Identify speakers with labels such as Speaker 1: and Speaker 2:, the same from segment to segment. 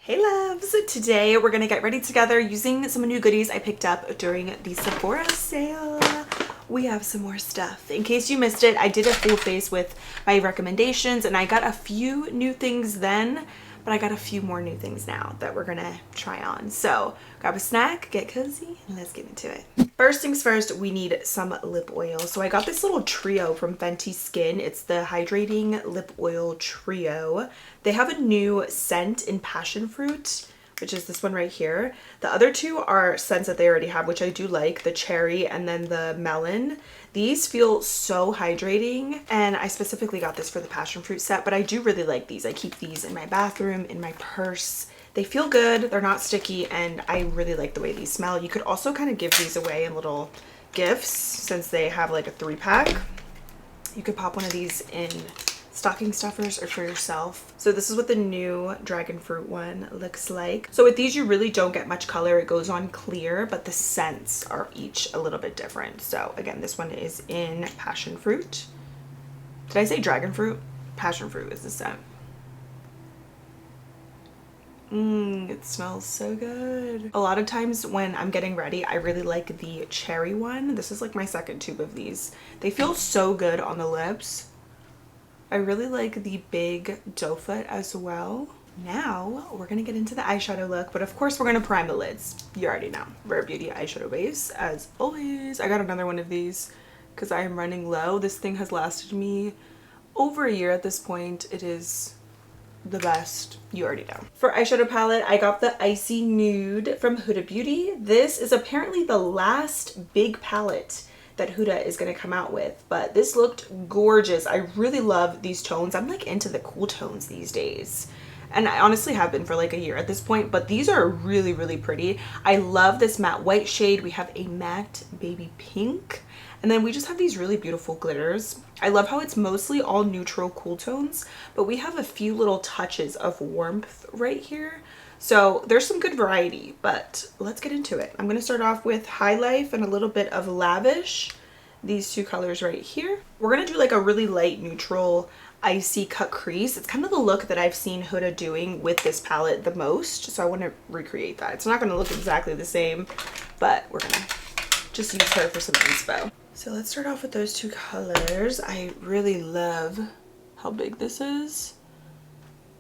Speaker 1: Hey loves! Today we're gonna get ready together using some new goodies I picked up during the Sephora sale. We have some more stuff. In case you missed it, I did a full face with my recommendations and I got a few new things then, but I got a few more new things now that we're gonna try on. So grab a snack, get cozy, and let's get into it. First things first, we need some lip oil. So I got this little trio from Fenty Skin. It's the Hydrating Lip Oil Trio. They have a new scent in passion fruit, which is this one right here. The other two are scents that they already have, which I do like, the cherry and then the melon. These feel so hydrating, and I specifically got this for the passion fruit set, but I do really like these. I keep these in my bathroom, in my purse. They feel good, they're not sticky, and I really like the way these smell. You could also kind of give these away in little gifts since they have like a 3-pack. You could pop one of these in stocking stuffers or for yourself. So this is what the new dragon fruit one looks like. So with these, you really don't get much color. It goes on clear, but the scents are each a little bit different. So again, this one is in passion fruit. Did I say dragon fruit? Passion fruit is the scent. It smells so good. A lot of times when I'm getting ready, I really like the cherry one. This is like my second tube of these. They feel so good on the lips. I really like the big doe foot as well. Now we're gonna get into the eyeshadow look, but of course we're gonna prime the lids. You already know, Rare Beauty eyeshadow base as always. I got another one of these because I am running low. This thing has lasted me over a year at this point. It is the best, you already know. For eyeshadow palette, I got the Icy Nude from Huda Beauty. This is apparently the last big palette that Huda is going to come out with, but this looked gorgeous. I really love these tones. I'm like into the cool tones these days, and I honestly have been for like a year at this point, but these are really, really pretty. I love this matte white shade. We have a matte baby pink, and then we just have these really beautiful glitters. I love how it's mostly all neutral cool tones, but we have a few little touches of warmth right here. So there's some good variety, but let's get into it. I'm going to start off with High Life and a little bit of Lavish. These two colors right here. We're going to do like a really light neutral icy cut crease. It's kind of the look that I've seen Huda doing with this palette the most. So I want to recreate that. It's not going to look exactly the same, but we're going to just use her for some inspo. So let's start off with those two colors. I really love how big this is.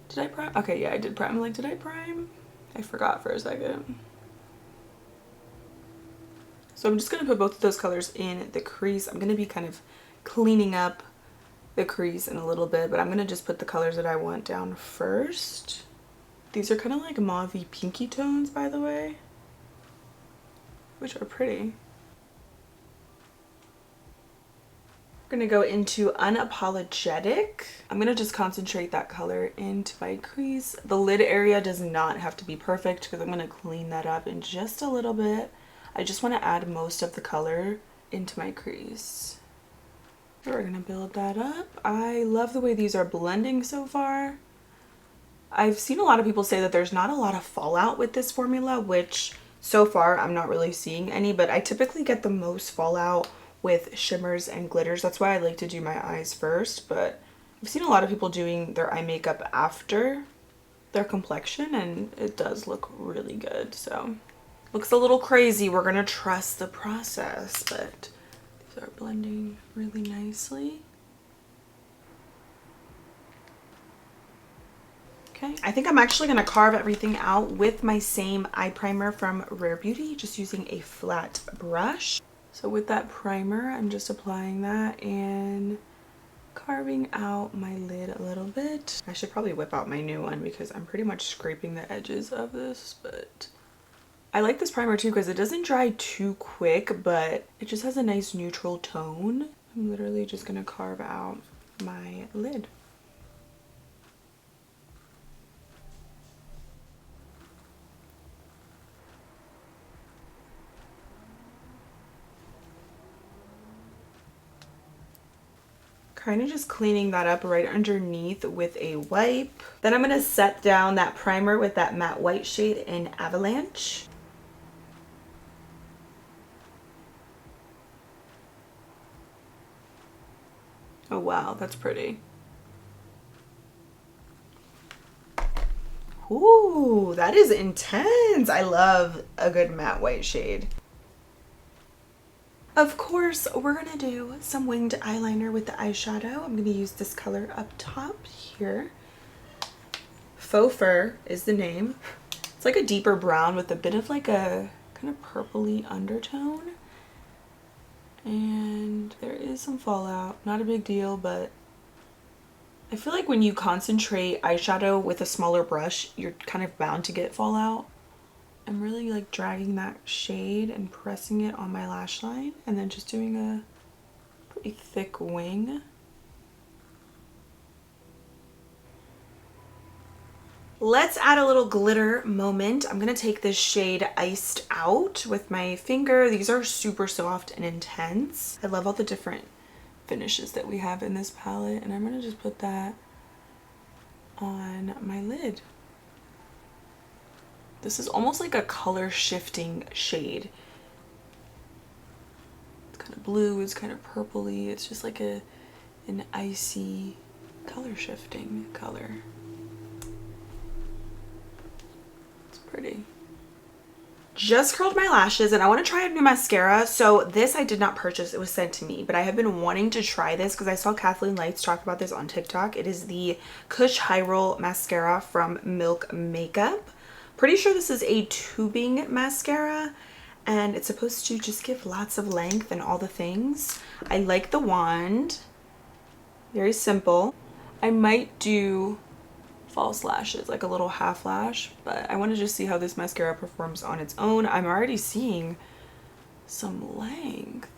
Speaker 1: Did I prime? Okay, yeah, I did prime. Like, did I prime? I forgot for a second. So I'm just going to put both of those colors in the crease. I'm going to be kind of cleaning up the crease in a little bit, but I'm going to just put the colors that I want down first. These are kind of like mauve-y pinky tones, by the way, which are pretty. We're gonna go into Unapologetic. I'm gonna just concentrate that color into my crease. The lid area does not have to be perfect because I'm gonna clean that up in just a little bit. I just want to add most of the color into my crease. We're gonna build that up. I love the way these are blending so far. I've seen a lot of people say that there's not a lot of fallout with this formula, which so far I'm not really seeing any, but I typically get the most fallout with shimmers and glitters. That's why I like to do my eyes first, but I've seen a lot of people doing their eye makeup after their complexion and it does look really good. So looks a little crazy. We're gonna trust the process, but these are blending really nicely. Okay, I think I'm actually gonna carve everything out with my same eye primer from Rare Beauty, just using a flat brush. So with that primer, I'm just applying that and carving out my lid a little bit. I should probably whip out my new one because I'm pretty much scraping the edges of this, but I like this primer too because it doesn't dry too quick, but it just has a nice neutral tone. I'm literally just gonna carve out my lid. Kind of just cleaning that up right underneath with a wipe. Then I'm going to set down that primer with that matte white shade in Avalanche. Oh wow, that's pretty. Ooh, that is intense. I love a good matte white shade. Of course, we're gonna do some winged eyeliner with the eyeshadow. I'm gonna use this color up top here. Faux Fur is the name. It's like a deeper brown with a bit of like a kind of purpley undertone. And there is some fallout. Not a big deal, but I feel like when you concentrate eyeshadow with a smaller brush, you're kind of bound to get fallout. I'm really like dragging that shade and pressing it on my lash line and then just doing a pretty thick wing. Let's add a little glitter moment. I'm gonna take this shade Iced Out with my finger. These are super soft and intense. I love all the different finishes that we have in this palette, and I'm gonna just put that on my lid. This is almost like a color shifting shade. It's kind of blue, it's kind of purpley. It's just like an icy color shifting color. Pretty. Just curled my lashes and I want to try a new mascara. So this I did not purchase, it was sent to me, but I have been wanting to try this because I saw Kathleen Lights talk about this on TikTok. It is the Kush High Roll mascara from Milk Makeup. Pretty sure this is a tubing mascara and it's supposed to just give lots of length and all the things. I like the wand, very simple. I might do false lashes, like a little half lash, but I want to just see how this mascara performs on its own. I'm already seeing some length.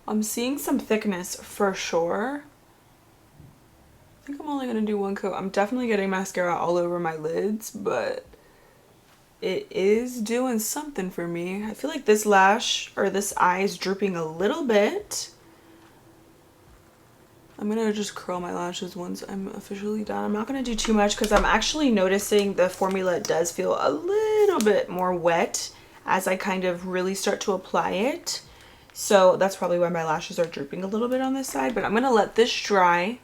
Speaker 1: I'm seeing some thickness for sure. I think I'm only going to do one coat. I'm definitely getting mascara all over my lids, but it is doing something for me. I feel like this lash or this eye is drooping a little bit. I'm gonna just curl my lashes once I'm officially done. I'm not gonna do too much because I'm actually noticing the formula does feel a little bit more wet as I kind of really start to apply it. So that's probably why my lashes are drooping a little bit on this side, but I'm gonna let this dry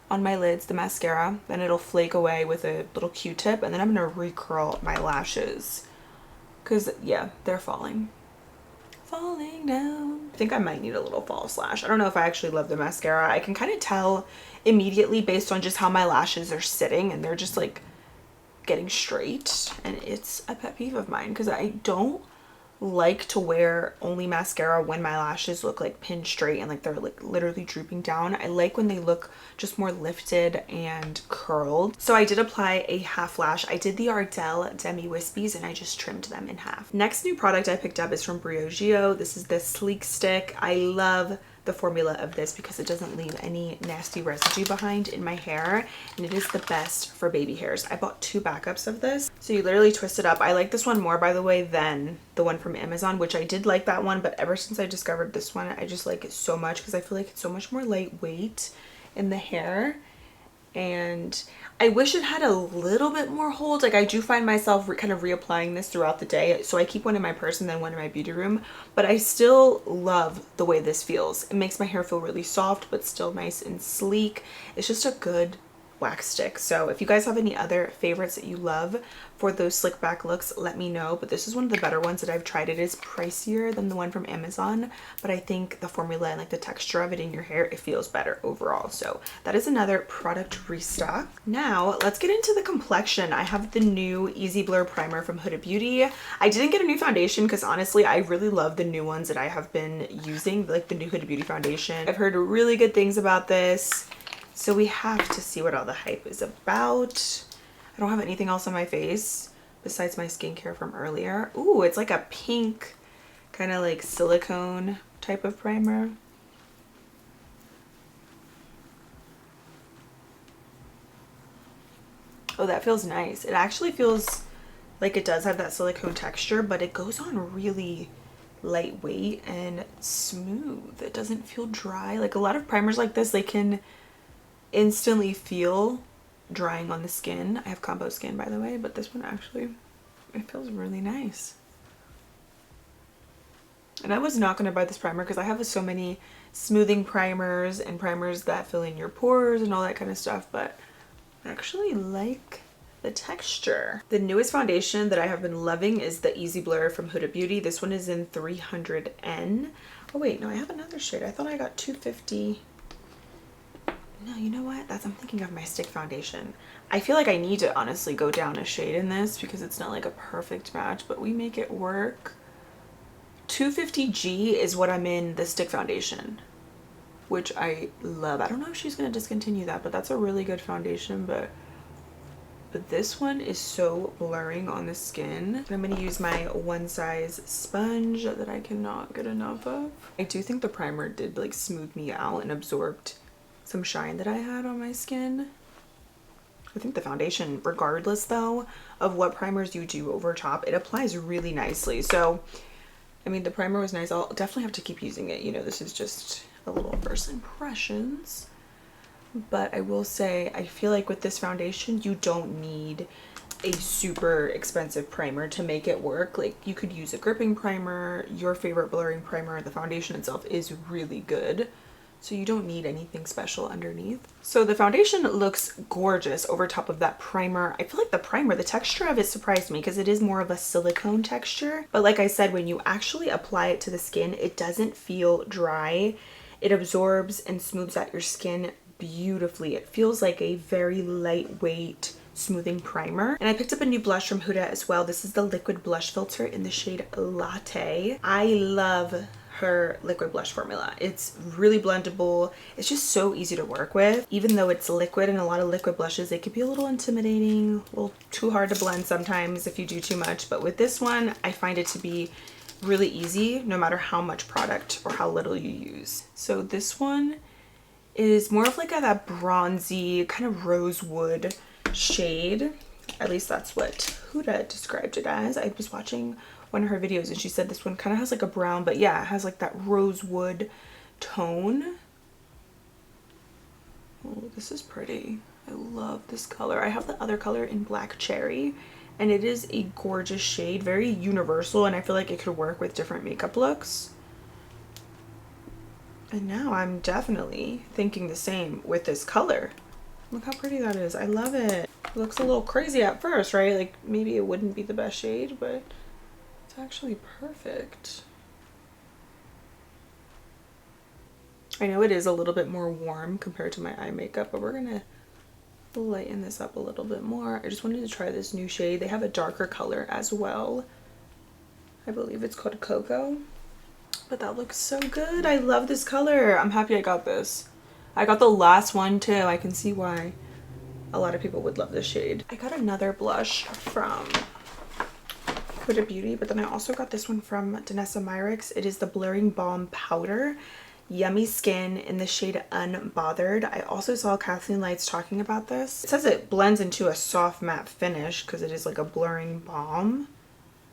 Speaker 1: on my lids, the mascara, then it'll flake away with a little Q-tip, and then I'm gonna recurl my lashes because yeah, they're falling down. I think I might need a little false lash. I don't know if I actually love the mascara. I can kind of tell immediately based on just how my lashes are sitting and they're just like getting straight, and it's a pet peeve of mine because I don't like to wear only mascara when my lashes look like pinned straight and like they're like literally drooping down. I like when they look just more lifted and curled. So I did apply a half lash. I did the Ardell Demi Wispies and I just trimmed them in half. Next new product I picked up is from Briogeo. This is the Sleek Stick. I love the formula of this because it doesn't leave any nasty residue behind in my hair, and it is the best for baby hairs. I bought 2 backups of this, so you literally twist it up. I like this one more, by the way, than the one from Amazon, which I did like that one, but ever since I discovered this one I just like it so much because I feel like it's so much more lightweight in the hair, and I wish it had a little bit more hold. Like I do find myself kind of reapplying this throughout the day, so I keep one in my purse and then one in my beauty room, but I still love the way this feels. It makes my hair feel really soft but still nice and sleek. It's just a good wax stick. So if you guys have any other favorites that you love for those slick back looks, let me know, but this is one of the better ones that I've tried. It is pricier than the one from Amazon, but I think the formula and like the texture of it in your hair, it feels better overall. So that is another product restock. Now let's get into the complexion. I have the new Easy Blur primer from Huda Beauty. I didn't get a new foundation because honestly I really love the new ones that I have been using, like the new Huda Beauty foundation. I've heard really good things about this, so we have to see what all the hype is about. I don't have anything else on my face besides my skincare from earlier. Ooh, it's like a pink kind of like silicone type of primer. Oh, that feels nice. It actually feels like it does have that silicone texture, but it goes on really lightweight and smooth. It doesn't feel dry. Like a lot of primers like this, they can instantly feel drying on the skin. I have combo skin, by the way, but this one actually, it feels really nice. And I was not going to buy this primer because I have so many smoothing primers and primers that fill in your pores and all that kind of stuff, but I actually like the texture. The newest foundation that I have been loving is the Easy Blur from Huda Beauty. This one is in 300N. Oh wait, no, I have another shade. I thought I got 250. No, you know what? I'm thinking of my stick foundation. I feel like I need to honestly go down a shade in this because it's not like a perfect match, but we make it work. 250G is what I'm in the stick foundation, which I love. I don't know if she's going to discontinue that, but that's a really good foundation. But this one is so blurring on the skin. I'm going to use my one size sponge that I cannot get enough of. I do think the primer did like smooth me out and absorbed some shine that I had on my skin. I think the foundation, regardless though of what primers you do over top, it applies really nicely. So I mean, the primer was nice. I'll definitely have to keep using it. You know, this is just a little first impressions, but I will say I feel like with this foundation you don't need a super expensive primer to make it work. Like, you could use a gripping primer, your favorite blurring primer. The foundation itself is really good, so you don't need anything special underneath. So the foundation looks gorgeous over top of that primer. I feel like the primer, the texture of it surprised me because it is more of a silicone texture. But like I said, when you actually apply it to the skin, it doesn't feel dry. It absorbs and smooths out your skin beautifully. It feels like a very lightweight smoothing primer. And I picked up a new blush from Huda as well. This is the liquid blush filter in the shade Latte. I love her liquid blush formula. It's really blendable. It's just so easy to work with. Even though it's liquid, and a lot of liquid blushes, they could be a little intimidating, a little too hard to blend sometimes if you do too much. But with this one, I find it to be really easy no matter how much product or how little you use. So this one is more of like that bronzy kind of rosewood shade. At least that's what Huda described it as. I was watching one of her videos and she said this one kind of has like a brown, but yeah, it has like that rosewood tone. Oh, this is pretty. I love this color. I have the other color in Black Cherry, and it is a gorgeous shade, very universal, and I feel like it could work with different makeup looks. And now I'm definitely thinking the same with this color. Look how pretty that is. I love it. It looks a little crazy at first, right? Like maybe it wouldn't be the best shade, but it's actually perfect. I know it is a little bit more warm compared to my eye makeup, but we're gonna lighten this up a little bit more. I just wanted to try this new shade. They have a darker color as well. I believe it's called Cocoa, but that looks so good. I love this color. I'm happy I got this. I got the last one too. I can see why a lot of people would love this shade. I got another blush from Huda Beauty, but then I also got this one from Danessa Myricks. It is the Blurring Balm Powder. Yummy Skin in the shade Unbothered. I also saw Kathleen Lights talking about this. It says it blends into a soft matte finish because it is like a blurring balm.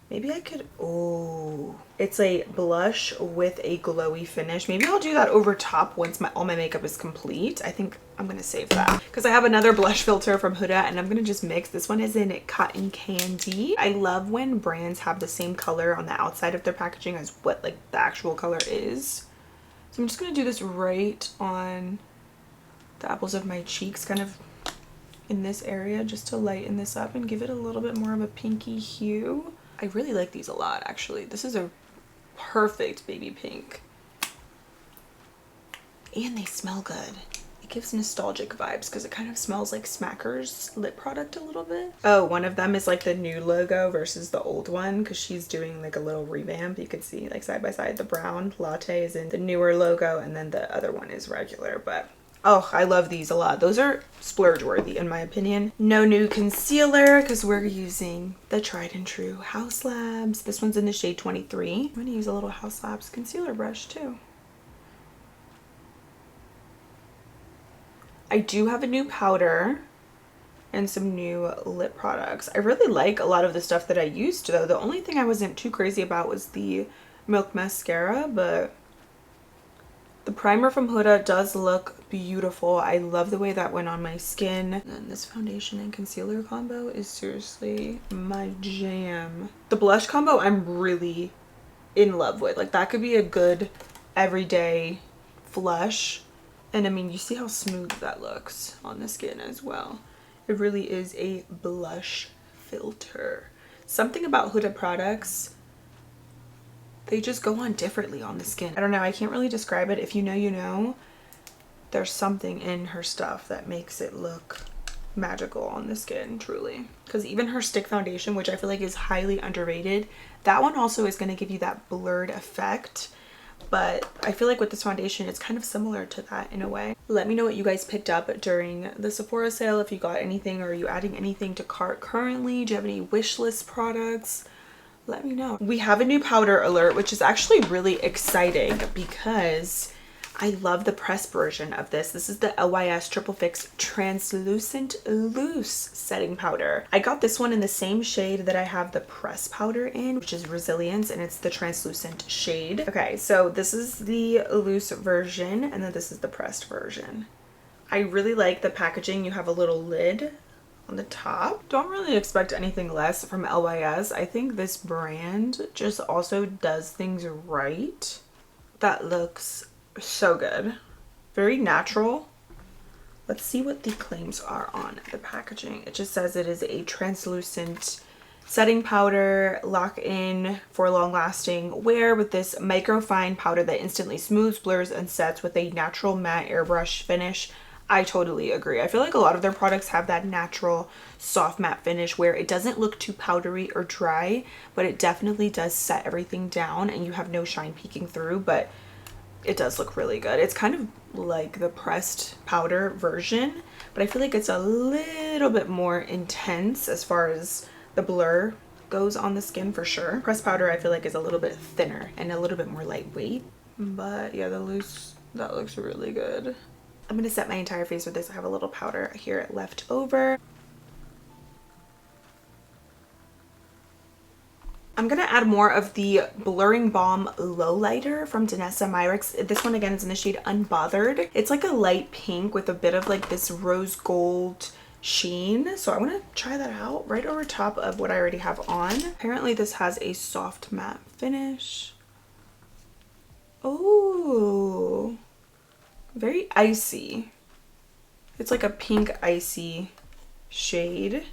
Speaker 1: Maybe I could, oh, it's a blush with a glowy finish. Maybe I'll do that over top once all my makeup is complete. I think I'm gonna save that because I have another blush filter from Huda and I'm gonna just mix. This one is in Cotton Candy. I love when brands have the same color on the outside of their packaging as what like the actual color is. So I'm just gonna do this right on the apples of my cheeks, kind of in this area, just to lighten this up and give it a little bit more of a pinky hue. I really like these a lot, actually. This is a perfect baby pink. And they smell good. It gives nostalgic vibes because it kind of smells like Smacker's lip product a little bit. Oh, one of them is like the new logo versus the old one because she's doing like a little revamp. You can see like side by side, the brown latte is in the newer logo and then the other one is regular, but oh, I love these a lot. Those are splurge worthy in my opinion. No new concealer because we're using the tried and true House Labs. This one's in the shade 23. I'm going to use a little House Labs concealer brush too. I do have a new powder and some new lip products. I really like a lot of the stuff that I used though. The only thing I wasn't too crazy about was the Milk Mascara, but the primer from Huda does look beautiful. I love the way that went on my skin. And this foundation and concealer combo is seriously my jam. The blush combo I'm really in love with. Like that could be a good everyday flush. And I mean, you see how smooth that looks on the skin as well. It really is a blush filter. Something about Huda products, they just go on differently on the skin. I don't know, I can't really describe it. If you know, you know. There's something in her stuff that makes it look magical on the skin, truly. Because even her stick foundation, which I feel like is highly underrated, that one also is going to give you that blurred effect. But I feel like with this foundation, it's kind of similar to that in a way. Let me know what you guys picked up during the Sephora sale. If you got anything, or are you adding anything to cart currently? Do you have any wish list products? Let me know. We have a new powder alert, which is actually really exciting because I love the pressed version of this. This is the LYS Triple Fix Translucent Loose Setting Powder. I got this one in the same shade that I have the press powder in, which is Resilience, and it's the translucent shade. Okay, so this is the loose version, and then this is the pressed version. I really like the packaging. You have a little lid on the top. Don't really expect anything less from LYS. I think this brand just also does things right. That looks so good. Very natural. Let's see what the claims are on the packaging. It just says it is a translucent setting powder, lock in for long lasting wear with this microfine powder that instantly smooths, blurs, and sets with a natural matte airbrush finish. I totally agree. I feel like a lot of their products have that natural soft matte finish where it doesn't look too powdery or dry, but it definitely does set everything down and you have no shine peeking through, but it does look really good. It's kind of like the pressed powder version, but I feel like it's a little bit more intense as far as the blur goes on the skin for sure. Pressed powder I feel like is a little bit thinner and a little bit more lightweight, but yeah, the loose, that looks really good. I'm gonna set my entire face with this. I have a little powder here left over. I'm gonna add more of the Blurring Balm Lowlighter from Danessa Myricks. This one again is in the shade Unbothered. It's like a light pink with a bit of like this rose gold sheen. So I wanna try that out right over top of what I already have on. Apparently this has a soft matte finish. Oh, very icy. It's like a pink icy shade.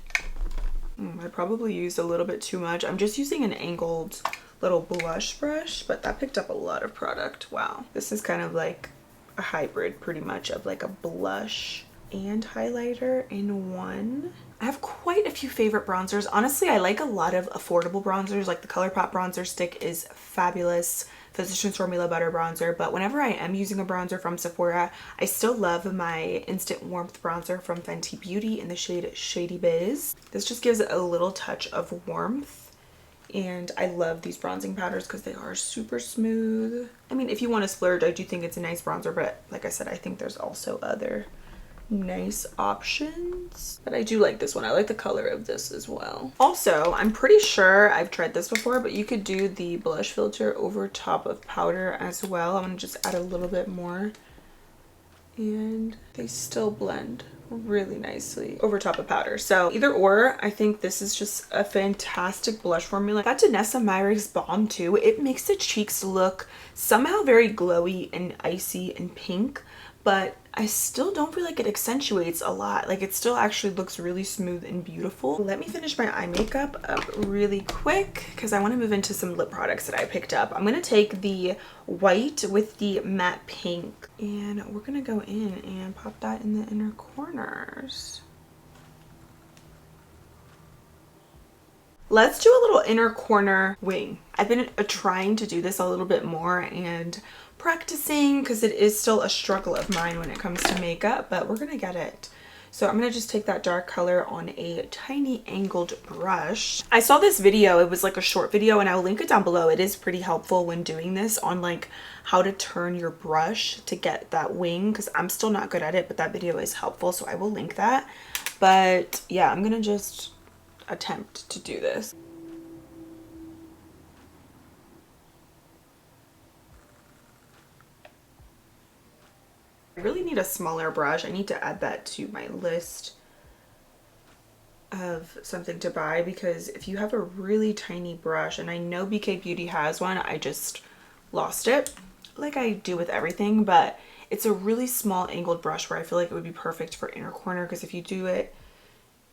Speaker 1: I probably used a little bit too much. I'm just using an angled little blush brush, but that picked up a lot of product. Wow. This is kind of like a hybrid pretty much of like a blush and highlighter in one. I have quite a few favorite bronzers. Honestly, I like a lot of affordable bronzers. Like the ColourPop bronzer stick is fabulous. Physicians Formula Butter bronzer, but whenever I am using a bronzer from Sephora, I still love my Instant Warmth bronzer from Fenty Beauty in the shade Shady Biz. This just gives it a little touch of warmth, and I love these bronzing powders because they are super smooth. I mean, if you want to splurge, I do think it's a nice bronzer, but like I said, I think there's also other nice options, but I do like this one. I like the color of this as well. Also, I'm pretty sure I've tried this before, but you could do the blush filter over top of powder as well. I'm gonna just add a little bit more, and they still blend really nicely over top of powder. So either or, I think this is just a fantastic blush formula. That Danessa Myricks Balm too, it makes the cheeks look somehow very glowy and icy and pink, but I still don't feel like it accentuates a lot. Like it still actually looks really smooth and beautiful. Let me finish my eye makeup up really quick because I want to move into some lip products that I picked up. I'm going to take the white with the matte pink and we're going to go in and pop that in the inner corners. Let's do a little inner corner wing. I've been trying to do this a little bit more and practicing because it is still a struggle of mine when it comes to makeup, but we're gonna get it. So I'm gonna just take that dark color on a tiny angled brush. I saw this video, it was like a short video, and I'll link it down below. It is pretty helpful when doing this on like how to turn your brush to get that wing, because I'm still not good at it, but that video is helpful, so I will link that. But yeah, I'm gonna just attempt to do this. I really need a smaller brush. I need to add that to my list of something to buy, because if you have a really tiny brush, and I know BK Beauty has one, I just lost it like I do with everything, but it's a really small angled brush where I feel like it would be perfect for inner corner, because if you do it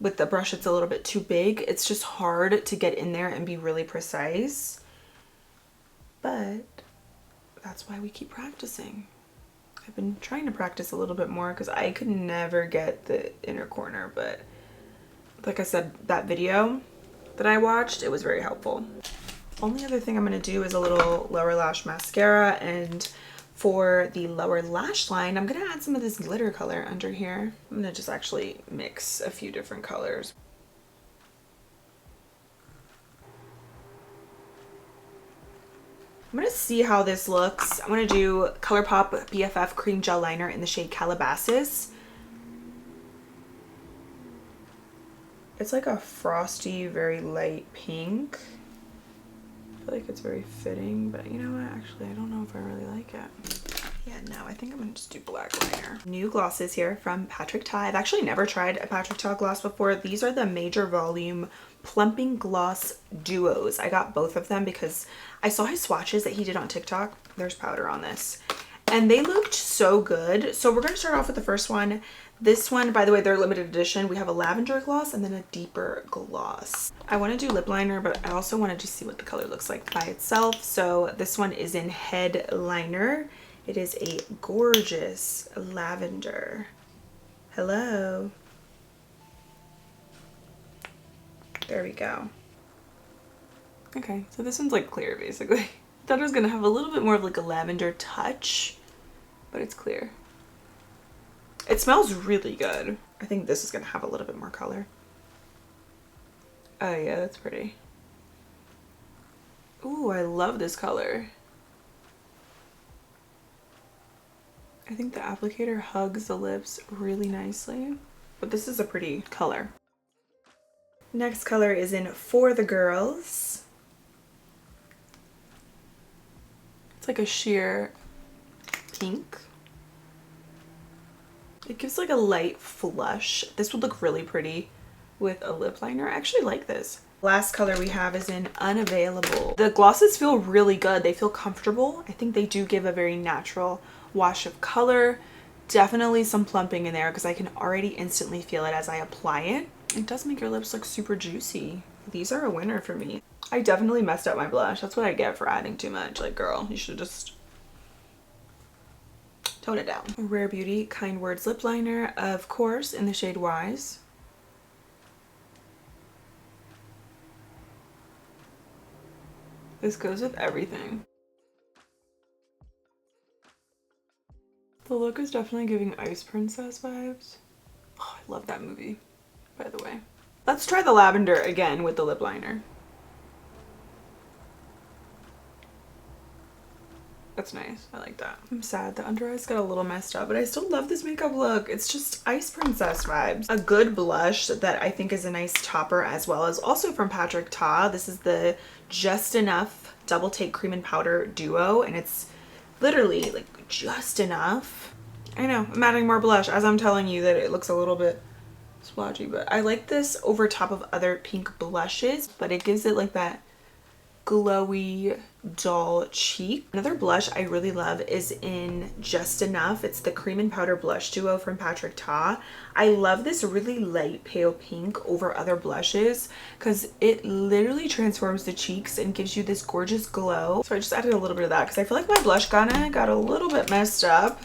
Speaker 1: with the brush it's a little bit too big. It's just hard to get in there and be really precise. But that's why we keep practicing. I've been trying to practice a little bit more because I could never get the inner corner, but like I said, that video that I watched, it was very helpful. Only other thing I'm going to do is a little lower lash mascara, and for the lower lash line, I'm going to add some of this glitter color under here. I'm going to just actually mix a few different colors. I'm going to see how this looks. I'm going to do ColourPop BFF Cream Gel Liner in the shade Calabasas. It's like a frosty, very light pink. I feel like it's very fitting, but you know what? Actually, I don't know if I really like it. Yeah, no, I think I'm gonna just do black liner. New glosses here from Patrick Ta. I've actually never tried a Patrick Ta gloss before. These are the Major Volume Plumping Gloss Duos. I got both of them because I saw his swatches that he did on TikTok. There's powder on this. And they looked so good. So we're gonna start off with the first one. This one, by the way, they're limited edition. We have a lavender gloss and then a deeper gloss. I want to do lip liner, but I also wanted to see what the color looks like by itself. So this one is in Head Liner. It is a gorgeous lavender. Hello. There we go. Okay, so this one's like clear basically. I thought it was gonna have a little bit more of like a lavender touch, but it's clear. It smells really good. I think this is gonna have a little bit more color. Oh yeah, that's pretty. Ooh, I love this color. I think the applicator hugs the lips really nicely, but this is a pretty color. Next color is in For the Girls. It's like a sheer pink. It gives like a light flush. This would look really pretty with a lip liner. I actually like this. Last color we have is in Unavailable. The glosses feel really good. They feel comfortable. I think they do give a very natural wash of color. Definitely some plumping in there because I can already instantly feel it as I apply it. It does make your lips look super juicy. These are a winner for me. I definitely messed up my blush. That's what I get for adding too much. Like, girl, you should just tone it down. Rare Beauty Kind Words lip liner, of course, in the shade Wise. This goes with everything. The look is definitely giving Ice Princess vibes. Oh, I love that movie, by the way. Let's try the lavender again with the lip liner. That's nice. I like that. I'm sad the under eyes got a little messed up, but I still love this makeup look. It's just Ice Princess vibes. A good blush that I think is a nice topper as well is also from Patrick Ta. This is the Just Enough Double Take Cream and Powder Duo, and it's literally like just enough. I know, I'm adding more blush as I'm telling you that it looks a little bit splotchy, but I like this over top of other pink blushes, but it gives it like that glowy dull cheek. Another blush I really love is in Just Enough. It's the Cream and Powder Blush Duo from Patrick Ta. I love this really light pale pink over other blushes because it literally transforms the cheeks and gives you this gorgeous glow. So I just added a little bit of that because I feel like my blush got a little bit messed up,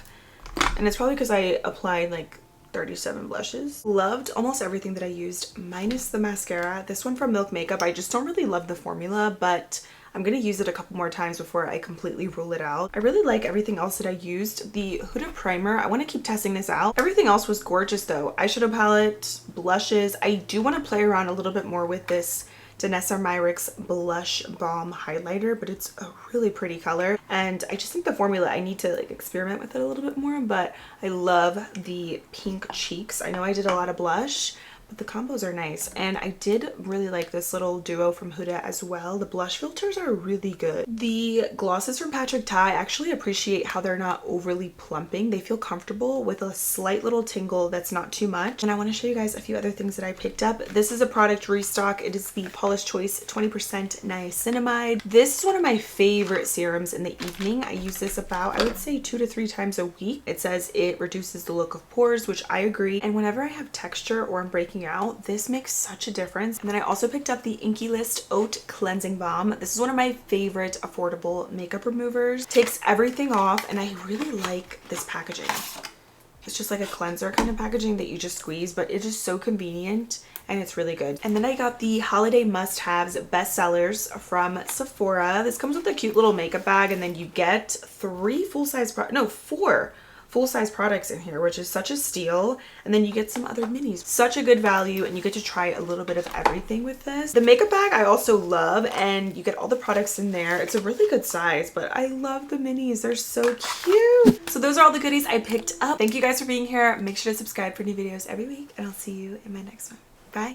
Speaker 1: and it's probably because I applied like 37 blushes. Loved almost everything that I used minus the mascara. This one from Milk Makeup, I just don't really love the formula, but I'm gonna use it a couple more times before I completely rule it out. I really like everything else that I used. The Huda primer, I want to keep testing this out. Everything else was gorgeous though. Eyeshadow palette, blushes. I do want to play around a little bit more with this Danessa Myricks Blush Balm highlighter, but it's a really pretty color, and I just think the formula, I need to like experiment with it a little bit more, but I love the pink cheeks. I know I did a lot of blush, but the combos are nice, and I did really like this little duo from Huda as well. The blush filters are really good. The glosses from Patrick Ta, I actually appreciate how they're not overly plumping. They feel comfortable with a slight little tingle that's not too much. And I want to show you guys a few other things that I picked up. This is a product restock. It is the Paula's Choice 20% niacinamide. This is one of my favorite serums in the evening. I use this about, I would say 2 to 3 times a week. It says it reduces the look of pores, which I agree. And whenever I have texture or I'm breaking working out, this makes such a difference. And then I also picked up the Inky List Oat Cleansing Balm. This is one of my favorite affordable makeup removers. Takes everything off, and I really like this packaging. It's just like a cleanser kind of packaging that you just squeeze, but it is so convenient and it's really good. And then I got the Holiday Must-Haves Bestsellers from Sephora. This comes with a cute little makeup bag, and then you get 4 full-size products in here, which is such a steal. And then you get some other minis. Such a good value, and you get to try a little bit of everything with this. The makeup bag I also love, and you get all the products in there. It's a really good size, but I love the minis. They're so cute. So those are all the goodies I picked up. Thank you guys for being here. Make sure to subscribe for new videos every week, and I'll see you in my next one. Bye.